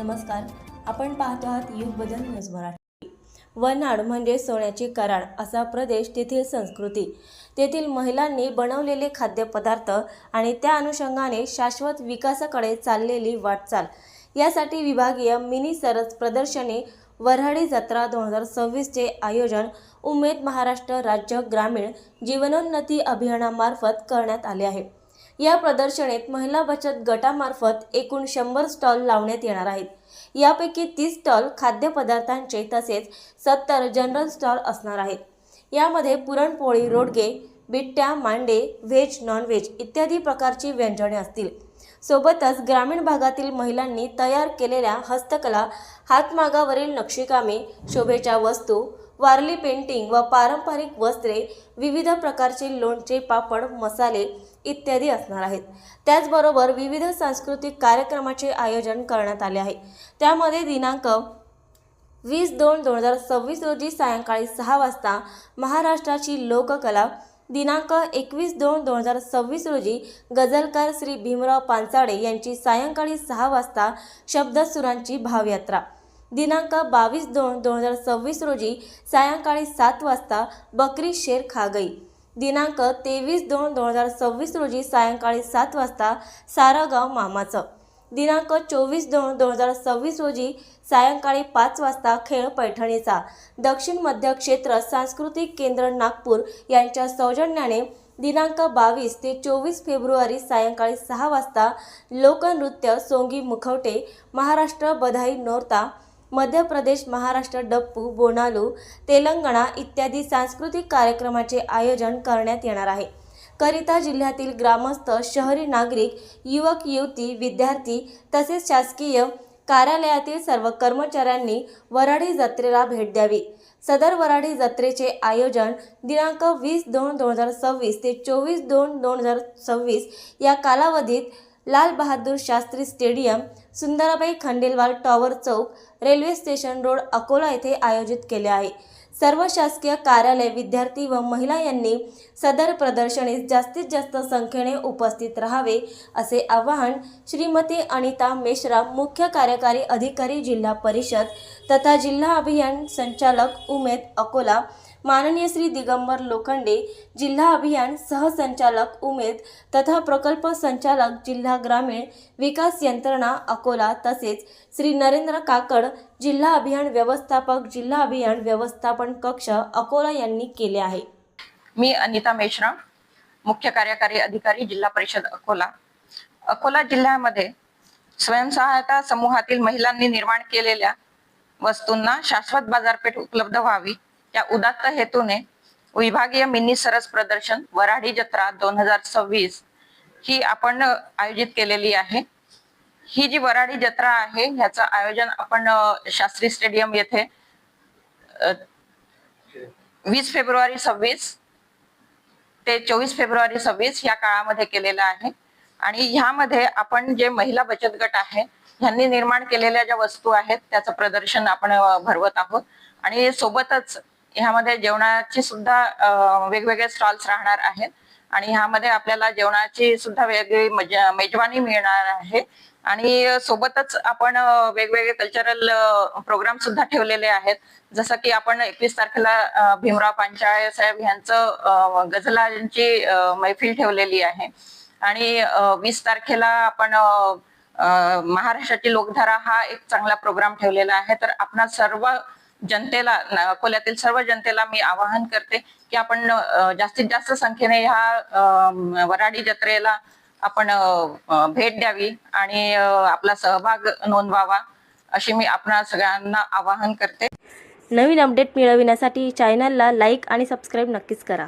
नमस्कार, आपण पाहतो आहात युग बदल न्यूज मराठी। वनाड म्हणजे सोन्याची कराड असा प्रदेश, तेथील संस्कृती, तेथील महिलांनी बनवलेले खाद्यपदार्थ आणि त्या अनुषंगाने शाश्वत विकासाकडे चाललेली वाटचाल यासाठी विभागीय मिनी सरस प्रदर्शनी वऱ्हाडी जत्रा 2026 चे आयोजन उमेद महाराष्ट्र राज्य ग्रामीण जीवनोन्नती अभियानामार्फत करण्यात आले आहे। या प्रदर्शनीत महिला बचत गटामार्फत एकूण 100 स्टॉल लावण्यात येणार आहेत। यापैकी 30 स्टॉल खाद्यपदार्थांचे तसेच 70 जनरल स्टॉल असणार आहेत। यामध्ये पुरणपोळी, रोडगे, बिट्ट्या, मांडे, व्हेज, नॉन व्हेज इत्यादी प्रकारची व्यंजने असतील। सोबतच ग्रामीण भागातील महिलांनी तयार केलेल्या हस्तकला, हातमागावरील नक्षीकामे, शोभेच्या वस्तू, वारली पेंटिंग व पारंपरिक वस्त्रे, विविध प्रकारचे लोणचे, पापड, मसाले इत्यादी असणार आहेत। त्याचबरोबर विविध सांस्कृतिक कार्यक्रमाचे आयोजन करण्यात आले आहे। त्यामध्ये दिनांक 20/2/2026 रोजी सायंकाळी 6 वाजता महाराष्ट्राची लोककला, दिनांक 21/2/2026 रोजी गझलकार श्री भीमराव पानचाडे यांची सायंकाळी 6 वाजता शब्दसुरांची भावयात्रा, दिनांक 22/2/2026 रोजी सायंकाळी 7 वाजता बकरी शेर खा गई, दिनांक 23/2/2026 रोजी सायंकाळी 7 वाजता सारं गाव मामाचं, दिनांक 24/2/2026 रोजी सायंकाळी 5 वाजता खेळ पैठणीचा, दक्षिण मध्य क्षेत्र सांस्कृतिक केंद्र नागपूर यांच्या सौजन्याने दिनांक 22 ते 24 फेब्रुवारी सायंकाळी 6 वाजता लोकनृत्य सोंगी मुखवटे, महाराष्ट्र बधाई नोरता, मध्य प्रदेश महाराष्ट्र डप्पू, बोनालू, तेलंगणा इत्यादी सांस्कृतिक कार्यक्रमाचे आयोजन करण्यात येणार आहे। करिता जिल्ह्यातील ग्रामस्थ, शहरी नागरिक, युवक युवती, विद्यार्थी तसेच शासकीय कार्यालयातील सर्व कर्मचाऱ्यांनी वऱ्हाडी जत्रेला भेट द्यावी। सदर वऱ्हाडी जत्रेचे आयोजन दिनांक 20/2/2026 ते 24/2/2026 या कालावधीत लाल बहादूर शास्त्री स्टेडियम, सुंदराबाई खंडेलवाल टॉवर चौक, रेल्वे स्टेशन रोड, अकोला येथे आयोजित केले आहे। सर्व शासकीय कार्यालय, विद्यार्थी व महिला यांनी सदर प्रदर्शनीत जास्तीत जास्त संख्येने उपस्थित राहावे असे आवाहन श्रीमती अनिता मेश्राम, मुख्य कार्यकारी अधिकारी जिल्हा परिषद तथा जिल्हा अभियान संचालक उमेद अकोला, माननीय श्री दिगंबर लोखंडे, जिल्हा अभियान सहसंचालक उमेद तथा प्रकल्प संचालक जिल्हा ग्रामीण विकास यंत्रणा अकोला तसेच श्री नरेंद्र काकड, जिल्हा अभियान व्यवस्थापक, जिल्हा अभियान व्यवस्थापन कक्ष अकोला यांनी केले आहे। मी अनिता मेश्राम, मुख्य कार्यकारी अधिकारी जिल्हा परिषद अकोला। अकोला जिल्ह्यामध्ये स्वयंसहायता समूहातील महिलांनी निर्माण केलेल्या वस्तूंना शाश्वत बाजारपेठ उपलब्ध व्हावी या उदात्त हेतूने विभागीय मिनी सरस प्रदर्शन वऱ्हाडी जत्रा 2026 ही आपण आयोजित केलेली आहे। ही जी वऱ्हाडी जत्रा आहे ह्याचं आयोजन आपण शास्त्री स्टेडियम येथे 20 फेब्रुवारी 26 ते 24 फेब्रुवारी 26 या काळामध्ये केलेला आहे। आणि ह्यामध्ये आपण जे महिला बचत गट आहे ह्यांनी निर्माण केलेल्या ज्या वस्तू आहेत त्याचं प्रदर्शन आपण भरवत आहोत। आणि सोबतच ह्यामध्ये जेवणाची सुद्धा वेगवेगळे स्टॉल्स राहणार आहेत आणि ह्यामध्ये आपल्याला जेवणाची सुद्धा वेगळी मेजवानी मिळणार आहे। आणि सोबतच आपण वेगवेगळे कल्चरल प्रोग्राम सुद्धा ठेवलेले आहेत, जसं की आपण 21 तारखेला भीमराव पानचाळे साहेब यांचं गझलांची मैफिल ठेवलेली आहे आणि 20 तारखेला आपण महाराष्ट्राची लोकधारा हा एक चांगला प्रोग्राम ठेवलेला आहे। तर आपणा सर्व जनतेला, अकोल्यातील सर्व जनतेला मी आवाहन करते की आपण जास्तीत जास्त संख्येने ह्या वऱ्हाडी जत्रेला आपण भेट द्यावी आणि आपला सहभाग नोंदवावा अशी मी आपणा सगळ्यांना आवाहन करते। नवीन अपडेट मिळविण्यासाठी चॅनलला लाईक आणि सबस्क्राईब नक्कीच करा।